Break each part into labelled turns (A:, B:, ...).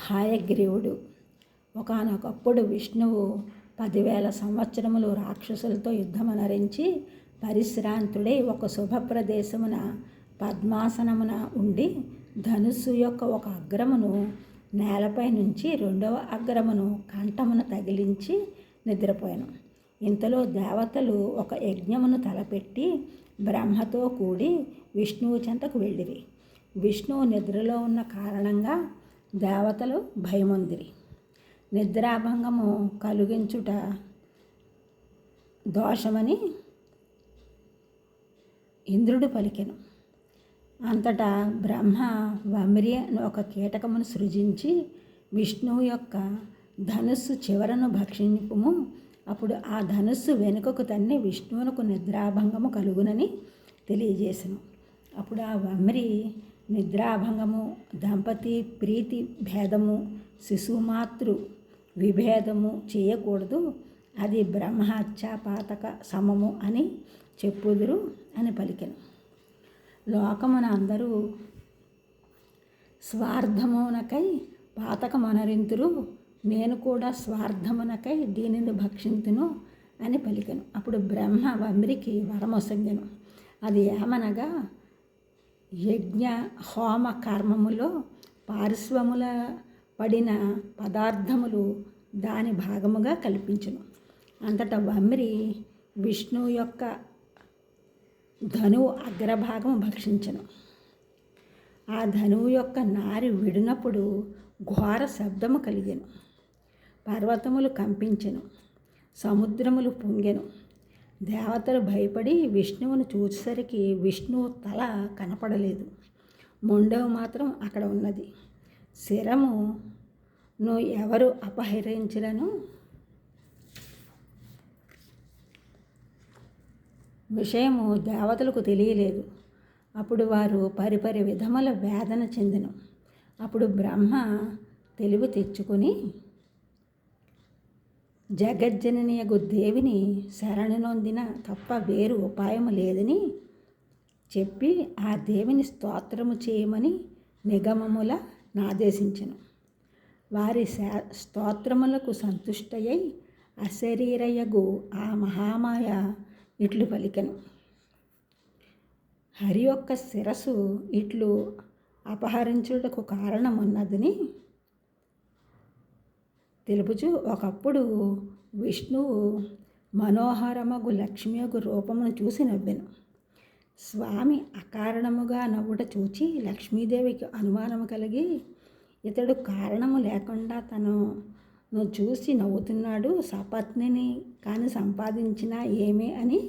A: హయగ్రీవుడు. ఒకానొకప్పుడు విష్ణువు 10,000 సంవత్సరములు రాక్షసులతో యుద్ధమునరించి పరిశ్రాంతుడై ఒక శుభప్రదేశమున పద్మాసనమున ఉండి ధనుస్సు యొక్క ఒక అగ్రమును నేలపై నుంచి రెండవ అగ్రమును కంఠమున తగిలించి నిద్రపోయాను. ఇంతలో దేవతలు ఒక యజ్ఞమును తలపెట్టి బ్రహ్మతో కూడి విష్ణువు చెంతకు వెళ్ళిరి. విష్ణువు నిద్రలో ఉన్న కారణంగా దేవతలు భయమొందిరి. నిద్రాభంగము కలిగించుట దోషమని ఇంద్రుడు పలికెను. అంతటా బ్రహ్మ వమ్రి అని ఒక కీటకమును సృజించి విష్ణువు యొక్క ధనుస్సు చివరను భక్షింపుము, అప్పుడు ఆ ధనుస్సు వెనుకకు తన్ని విష్ణువునకు నిద్రాభంగము కలుగునని తెలియజేసెను. అప్పుడు ఆ వమ్రి నిద్రాభంగము, దంపతి ప్రీతి భేదము, శిశుమాతృ విభేదము చేయకూడదు, అది బ్రహ్మహత్య పాతక సమము అని చెప్పుదురు అని పలికెను. లోకమున అందరూ స్వార్థమునకై పాతకమనరింతురు, నేను కూడా స్వార్థమునకై దీనిని భక్షింతును అని పలికెను. అప్పుడు బ్రహ్మ వమ్రికి వరమొసంగెను. అది ఏమనగా, యజ్ఞ హోమ కర్మములో పార్శ్వముల పడిన పదార్థములు దాని భాగముగా కల్పించును. అంతటా వమ్రి విష్ణువు యొక్క ధనువు అగ్రభాగము భక్షించను. ఆ ధనువు యొక్క నారి విడినప్పుడు ఘోర శబ్దము కలిగెను. పర్వతములు కంపించెను, సముద్రములు పొంగెను. దేవతలు భయపడి విష్ణువును చూసేసరికి విష్ణువు తల కనపడలేదు, మొండవు మాత్రం అక్కడ ఉన్నది. శిరమును ఎవరు అపహరించరను విషయము దేవతలకు తెలియలేదు. అప్పుడు వారు పరిపరి విధముల వేదన చెందెను. అప్పుడు బ్రహ్మ తెలివి తెచ్చుకొని జగజ్జననియగు దేవిని శరణునొందిన తప్ప వేరు ఉపాయము లేదని చెప్పి ఆ దేవిని స్తోత్రము చేయమని నిగమముల నాదేశించెను. వారి స్తోత్రములకు సంతుష్టయై అశరీరయగు ఆ మహామాయ ఇట్లు పలికెను. హరి యొక్క శిరస్సు ఇట్లు అపహరించుటకు కారణమున్నదని తెలుపుచు, ఒకప్పుడు విష్ణువు మనోహరమగు లక్ష్మియగు రూపమును చూసి నవ్వెను. స్వామి అకారణముగా నవ్వుట చూచి లక్ష్మీదేవికి అనుమానము కలిగి, ఇతడు కారణము లేకుండా తనను చూసి నవ్వుతున్నాడు, సపత్నిని కాని సంపాదించినా ఏమే అని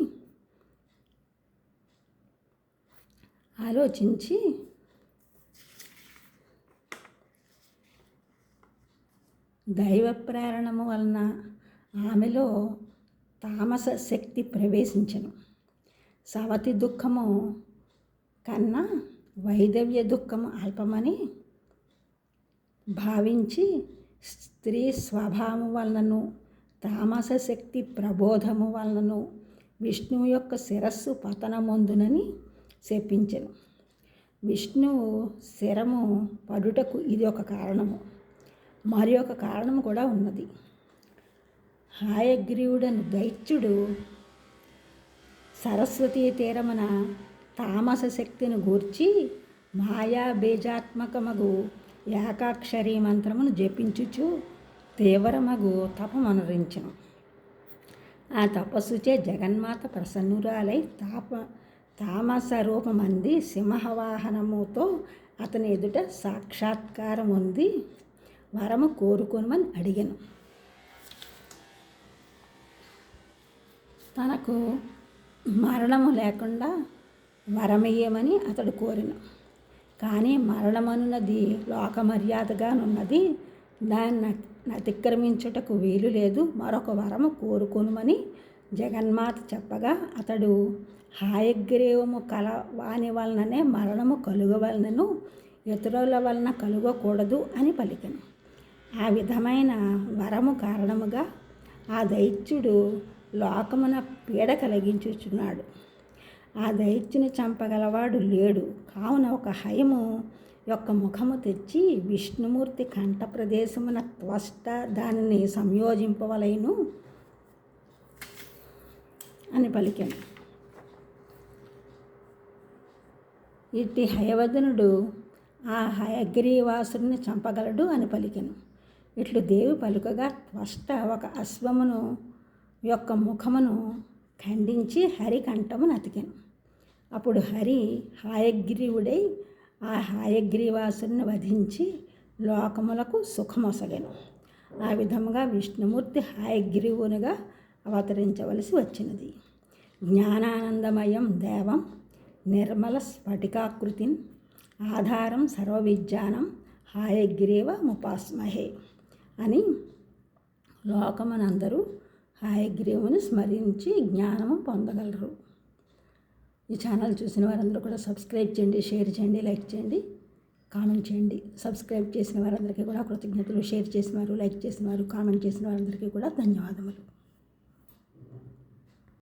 A: ఆలోచించి దైవ ప్రేరణము వలన ఆమెలో తామస శక్తి ప్రవేశించెను. సవతి దుఃఖము కన్నా వైదవ్య దుఃఖము అల్పమని భావించి స్త్రీ స్వభావము వలనను తామస శక్తి ప్రబోధము వలనను విష్ణువు యొక్క శిరస్సు పతనమొందునని శపించెను. విష్ణువు శిరము పడుటకు ఇది ఒక కారణము. మరి ఒక కారణము కూడా ఉన్నది. హయగ్రీవుడను దైత్యుడు సరస్వతీ తీరమున తామస శక్తిని గూర్చి మాయా బీజాత్మకమగు ఏకాక్షరీ మంత్రమును జపించుచు తీవ్రమగు తపమనురించెను. ఆ తపస్సుచే జగన్మాత ప్రసన్నురాలై తామస రూపమంది సింహవాహనముతో అతని ఎదుట సాక్షాత్కారం ఉంది వరము కోరుకొనమని అడిగాను. తనకు మరణము లేకుండా వరమియ్యమని అతడు కోరిను. కానీ మరణమనున్నది లోకమర్యాదగానున్నది, దాన్ని అతిక్రమించుటకు వీలు లేదు, మరొక వరము కోరుకొనుమని జగన్మాత చెప్పగా అతడు హయగ్రీవము వాని వలననే మరణము కలుగవలనను, ఇతరుల వలన కలుగకూడదు అని పలికెను. ఆ విధమైన వరము కారణముగా ఆ దైత్యుడు లోకమున పీడ కలిగించుచున్నాడు. ఆ దైత్యుని చంపగలవాడు లేడు. కావున ఒక హయము యొక్క ముఖము తెచ్చి విష్ణుమూర్తి కంఠ ప్రదేశమున త్వష్ట దానిని సంయోజింపవలైను అని పలికెను. ఇట్టి హయవదనుడు ఆ హయగ్రీవాసుని చంపగలడు అని పలికెను. ఇట్లు దేవి పలుకగా త్వష్ట ఒక అశ్వమును యొక్క ముఖమును ఖండించి హరి కంఠమును అతికెను. అప్పుడు హరి హాయగ్రీవుడై ఆ హాయగ్రీవాసుని వధించి లోకములకు సుఖమొసగెను. ఆ విధముగా విష్ణుమూర్తి హాయగ్రీవునిగా అవతరించవలసి వచ్చినది. జ్ఞానానందమయం దేవం నిర్మల స్ఫటికాకృతిన్ ఆధారం సర్వవిజ్ఞానం హాయగ్రీవ ముపాస్మహే అని లోకమునందరూ హాయగ్రీవుని స్మరించి జ్ఞానము పొందగలరు. ఈ ఛానల్ చూసిన వారందరూ కూడా సబ్స్క్రైబ్ చేయండి, షేర్ చేయండి, లైక్ చేయండి, కామెంట్ చేయండి. సబ్స్క్రైబ్ చేసిన వారందరికీ కూడా కృతజ్ఞతలు. షేర్ చేసిన వారు, లైక్ చేసిన వారు, కామెంట్ చేసిన వారందరికీ కూడా ధన్యవాదములు.